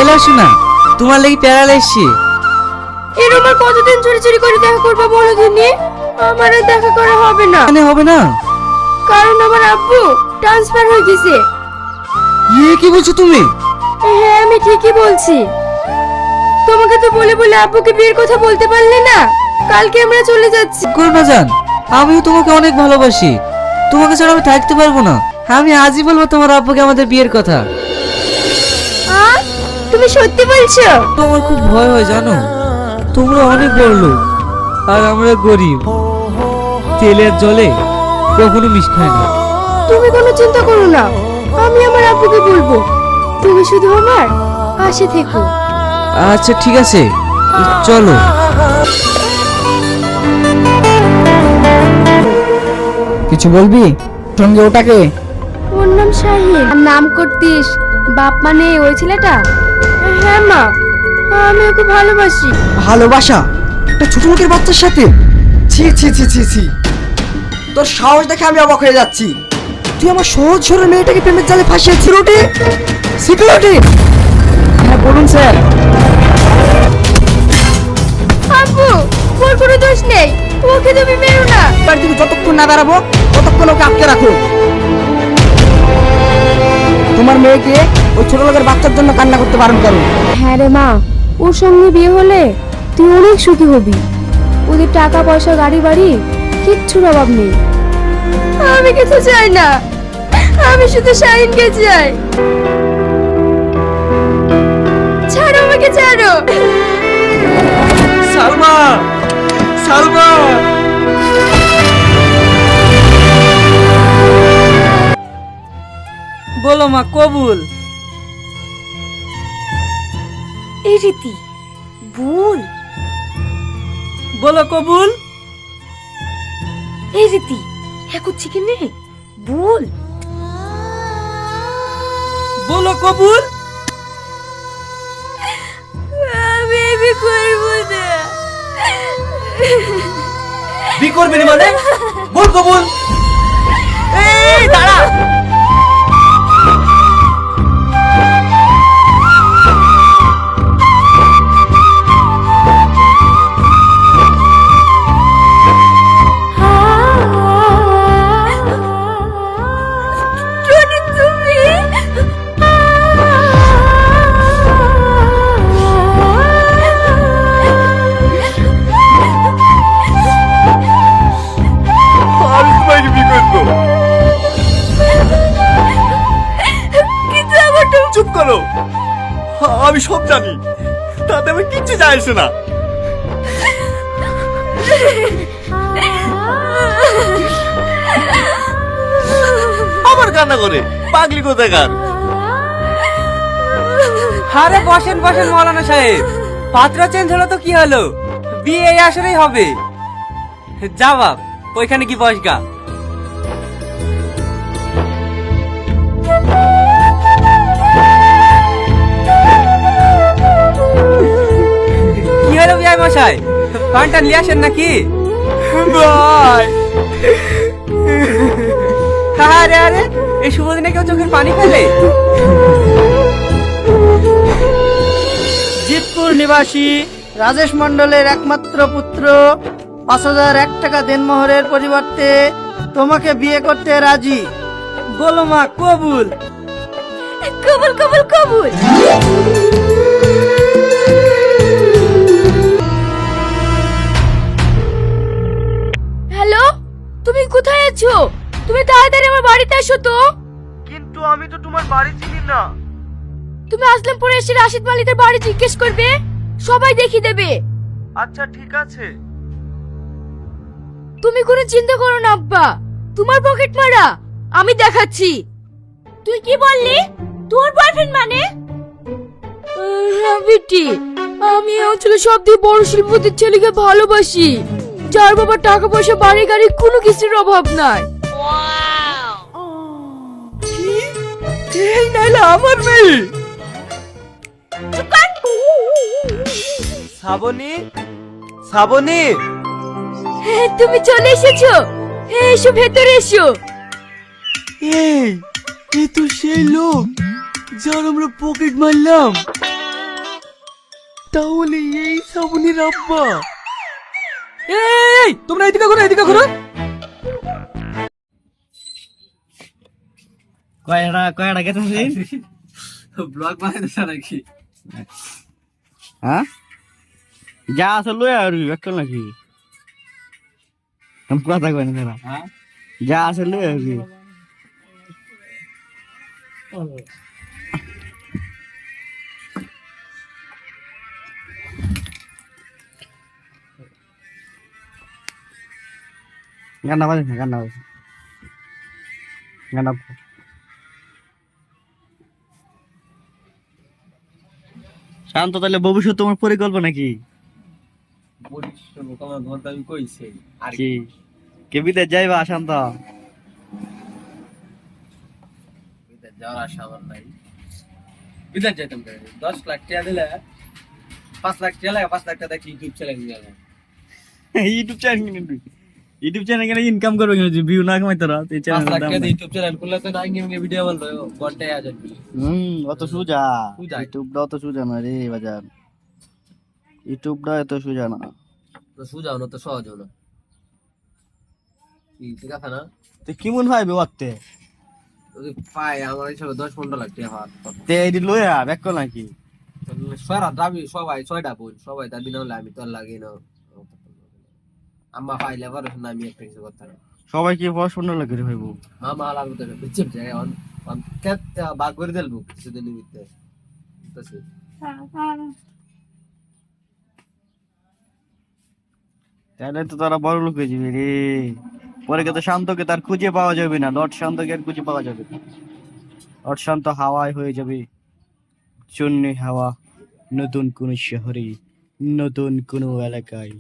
এলো শোনা, তোমার লাগি প্যারাল এসছি। এরম আর কতদিন চুরি চুরি করে দেখা করবা বলো দিনি? আমার আর দেখা করা হবে না। মানে হবে না? কারণ আমার আব্বু ট্রান্সফার হয়ে গেছে। কি বলছো তুমি? হ্যাঁ আমি ঠিকই বলছি। তোমাকে তো বলে বলে আব্বুকে বিয়ের কথা বলতে পারলে না। কালকে আমরা চলে যাচ্ছি। করোনা জান, আমিও তোমাকে অনেক ভালোবাসি। তোমাকে ছাড়া আমি থাকতে পারবো না। আমি আজই বলবো তোমার আব্বুকে আমাদের বিয়ের কথা। তুমি সত্যি বলছো? তোমার খুব ভয় হয় জানো, তোমরা অনেক বড় লোক আর আমরা গরিব। তেলের জলে কখনো মিশ খায় না। তুমি কোনো চিন্তা করো না, আমি আমার আব্বুকে বলবো। তুমি শুধু আমার পাশে থেকো। আচ্ছা ঠিক আছে, চলো। কিছু বলবি? সঙ্গে ওটাকে? ওর নাম শাহিন। আর নাম করতিস বাপ মানে ওই ছেলেটা? হ্যাঁ মা, আমি ওকে ভালোবাসি। ভালোবাসা একটা ছোট লোকের বাচ্চার সাথে? ছি ছি ছি ছি ছি, তোর সাহস দেখে আমি অবাক হয়ে যাচ্ছি। তুই আমার সহজ সরল মেয়েটাকে প্রেমের জালে ফাঁসিয়েছিস। Security, security! হ্যাঁ বলুন স্যার। আব্বু, ওর কোনো দোষ নেই, ওকে তুমি মেরো না। বাড়ি থেকে যতক্ষণ না বেরাবো ততক্ষণ ওকে আটকে রাখো। তোমার মেয়েকে ওই ছোট লোকের বাচ্চার জন্য কান্না করতে বারণ করো। হ্যাঁ রে মা, ওর সঙ্গে বিয়ে হলে তুই অনেক সুখী হবি। ওদের টাকা পয়সা গাড়ি বাড়ি কিচ্ছুর অভাব নেই। আমি কিছু চাই না, আমি শুধু শাহিনকে চাই। ছাড়ো আমাকে, ছাড়ো। সালমা, সালমা! বলো মা, কবুল। এই রীতি ভুল। বলো কবুল। এই রীতি হ্যাঁ করছি কি নে? ভুল। বলো কবুল। আমি বিয়ে করব না। বি করবে না মানে? বল কবুল। এই দাঁড়া। টনি তুমি? আমি তোমাকে বিয়ে করবো। কিন্তু আমার তো চুপ করো, আমি সব জানি, তাতে আমি কিচ্ছু যায় আসে না। আবার কান্না করে পাগলি কোথাকার। আরে বসেন বসেন মৌলানা সাহেব, পাত্র চেঞ্জ হলো তো কি হলো, বিয়ে এই আসরেই হবে। যা বাপ, ওইখানে কি বসগা। কি হলো বিয়াই মশাই, পানটা নিয়ে আসেন নাকি? ভাই, আরে আরে, এই শুভ দিনে কেউ চোখের পানি ফেলে? জিতপুর নিবাসী রাজেশ মণ্ডলের একমাত্র পুত্র ৫,০০০ টাকা দেনমোহরের পরিবর্তে তোমাকে বিয়ে করতে রাজি। বলো মা, কবুল। কবুল কবুল কবুল। হ্যালো, তুমি কোথায় আছো? তুমি তাড়াতাড়ি আমার বাড়িতে এসো তো। কিন্তু আমি তো তোমার বাড়ি চিনি না। তুমি আসলামপুরে এসে রাশিদ মালিকের বাড়ি জিজ্ঞেস করবে, সবাই দেখিয়ে দেবে। আচ্ছা ঠিক আছে। তুমি কোনো চিন্তা করো না আব্বা, তোমার পকেট মারা আমি দেখাচ্ছি। তুই কি বললি? তোর বয়ফ্রেন্ড মানে? হ্যাঁ বেটি, আমি এই অঞ্চলে সবথেকে বড় শিল্পপতির ছেলেকে ভালোবাসি, যার বাবার টাকা পয়সা বাড়ি গাড়ি কোনো কিছুর অভাব নাই। এই নাইলে আমার মেয়ে। শ্রাবণী, শ্রাবণী! হ্যাঁ, তুমি চলে এসেছো। এসো ভেতরে এসো। এই তো সেই লোক যার আমরা পকেট মারলাম। তাহলে এই শ্রাবণীর আব্বা। এই তোমরা এদিকে করো, এদিকে করো। কয়টা গেছে ব্লগ বানাইতেছ নাকি? হ্যাঁ যা আছে লই আর একটা নাকি আমি কথা কই না তারা হ্যাঁ যা আছে লই আর গান্না বাজে না গান্না বাজে গান্না শান্ত তাহলে ভবিষ্যৎ তোমার পরিকল্পনা কি আমি কইছি আর কি কে বিদেশ যাইবা শান্ত বিদেশ যাওয়ার আশা আমার নাই। বিদেশ যাইতাম 10 লাখ টাকা দিলে 5 লাখ টাকা লাগে, 5 লাখ টাকা কি ইউটিউব চ্যানেল নিয়ে যাবে। ইউটিউব চ্যানেল কেন ইনকাম করবে কেন ভিউ না কামাই তোরা এই 5 লাখ চ্যানেল টাকা ইউটিউব চ্যানেল খুললে তো নাই গেম ভিডিও বানালো ঘন্টায় 1000 ভিউ। অত সোজা সোজা। ইউটিউবটা অত সোজা না রে বাজার ইউটিউবটা এত সোজা না তো সুজাও না তো সহজও না। কি ঠিক আছে না? তুই কেমন ভাইবে ওতে যদি পাই আমার হিসাবে 10-15 লাখ টাকা হওয়ার কথা। তে এডি লইয়া ব্যাক নাকি সারা দাবি সবাই 6টা বোন সবাই দাবি না হলে আমি তো আর লাগি না। আম্মা পাইলে আবার আমি একটা কিছু করতে না। সবাই কি পড়াশোনা লাগে রে ভাইবো মামা আলাদা তো বিচ্ছিপ যায় অন কেট বাগ করে দেলবো কিছুদিন ভিতরে তাছে। তাহলে তো তারা বড় লোক হয়ে যাবে রে পরে কিন্তু শান্তকে তার খুঁজে পাওয়া যাবে না লর্ড শান্তকে আর খুঁজে পাওয়া যাবে না লর্ড শান্ত হাওয়ায় হয়ে যাবে শূন্য হাওয়া নতুন কোন শহরে নতুন কোন এলাকায়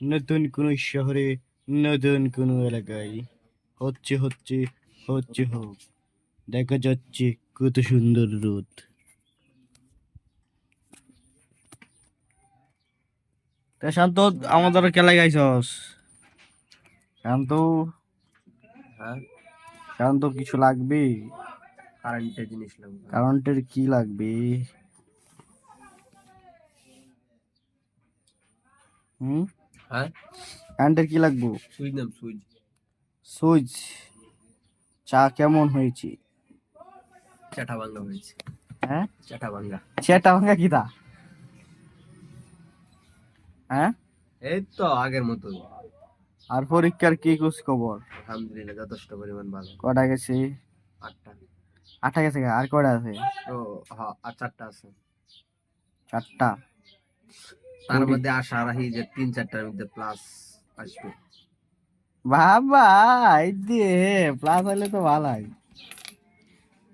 নতুন কোন শহরে নতুন কোন এলাকায় হচ্ছে হচ্ছে হচ্ছে হোক দেখা যাচ্ছে কত সুন্দর রোদ তা শান্ত আমাদের খেলায় গাইছস শান্ত হ্যাঁ শান্ত কিছু লাগবে কারেন্টের জিনিস লাগবে। কারেন্টের কি লাগবে হ্যাঁ কারেন্টের কি লাগবে সুইচ নাম সুইচ। সুইচ চা কেমন হয়েছে চাটা ভাঙা হয়েছে। হ্যাঁ চাটা ভাঙা। সেটা ভাঙা কি তা হ্যাঁ এই তো আগের মতো। আর পরীক্ষার কি খোঁজ খবর আলহামদুলিল্লাহ যথেষ্ট পরিমাণ ভালো। কটা গেছে 8টা। 8টা গেছে আর কটা আছে তো হ্যাঁ আর 4টা আছে। 4টা তার মধ্যে আশা রাখি যে 3-4টার মধ্যে প্লাস আসবে। বাবা এই দিয়ে প্লাস আইলে তো ভালোই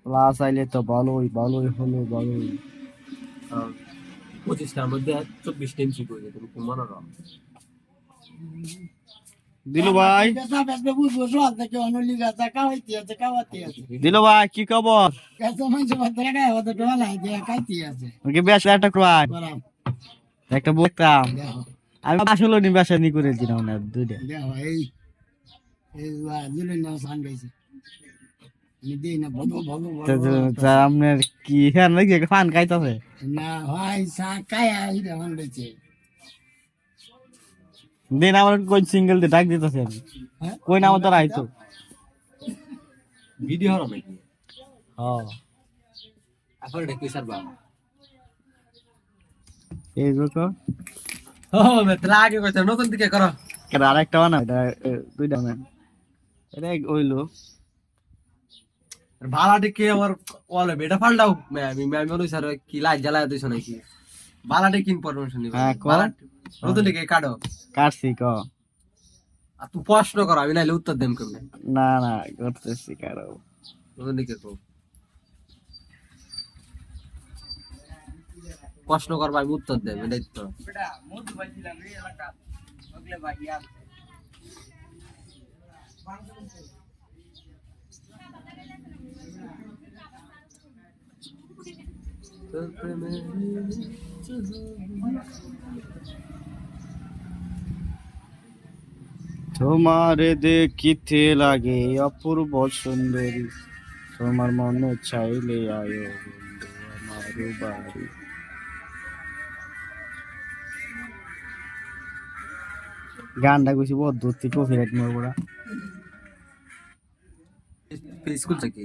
প্লাস আইলে তো ভালোই ভালোই হলো ভালোই 25টার মধ্যে 24টা এন্ট্রি করে তুমি কি মনে রাখো? দিলু ভাই দিলু ভাই কি খবর ওকে বেশ একটা ক্রাই একটা বলতাম আমি আসলে নি বাসা নি করে দিলাম না দুইটা আপনার কি হ্যাঁ নাকি ফান খাইতেছে দিন আমার কোন সিঙ্গেল দিয়ে ডাক দিতেছে কই না আমার তো আইতো ভিডিও হলো নাকি? হ্যাঁ এখন এটা কি সারবা? এই দেখো ও মেতলা আগে কইতে নতুন দিকে করো। কেন আরেকটা বানা এটা দুইটা না এটা হইলো ভাড়াটি কি আমার ওয়ালে বেটা ফালদাও আমি মনে স্যার কি লাইট জ্বালায় দিছ নাকি? ভাড়াটি কি ইনফরমেশন দিবা? হ্যাঁ, কর। নতুন দিকে কাটো। কাটছি ক আর তুই প্রশ্ন কর আমি নাইলে উত্তর দেম কেমনে? না না করতেছি কারো নতুন দিকে কো প্রশ্ন করবা আমি উত্তর দেব এটাই তো। তোমারে দেখিতে লাগে অপূর্ব সুন্দরী তোমার মনে চাইলে আয়ো বন্ধু আমার বাড়ি গানটা কইছি বহুত দূর থেকে কপিরাইট মারবো স্কুল থেকে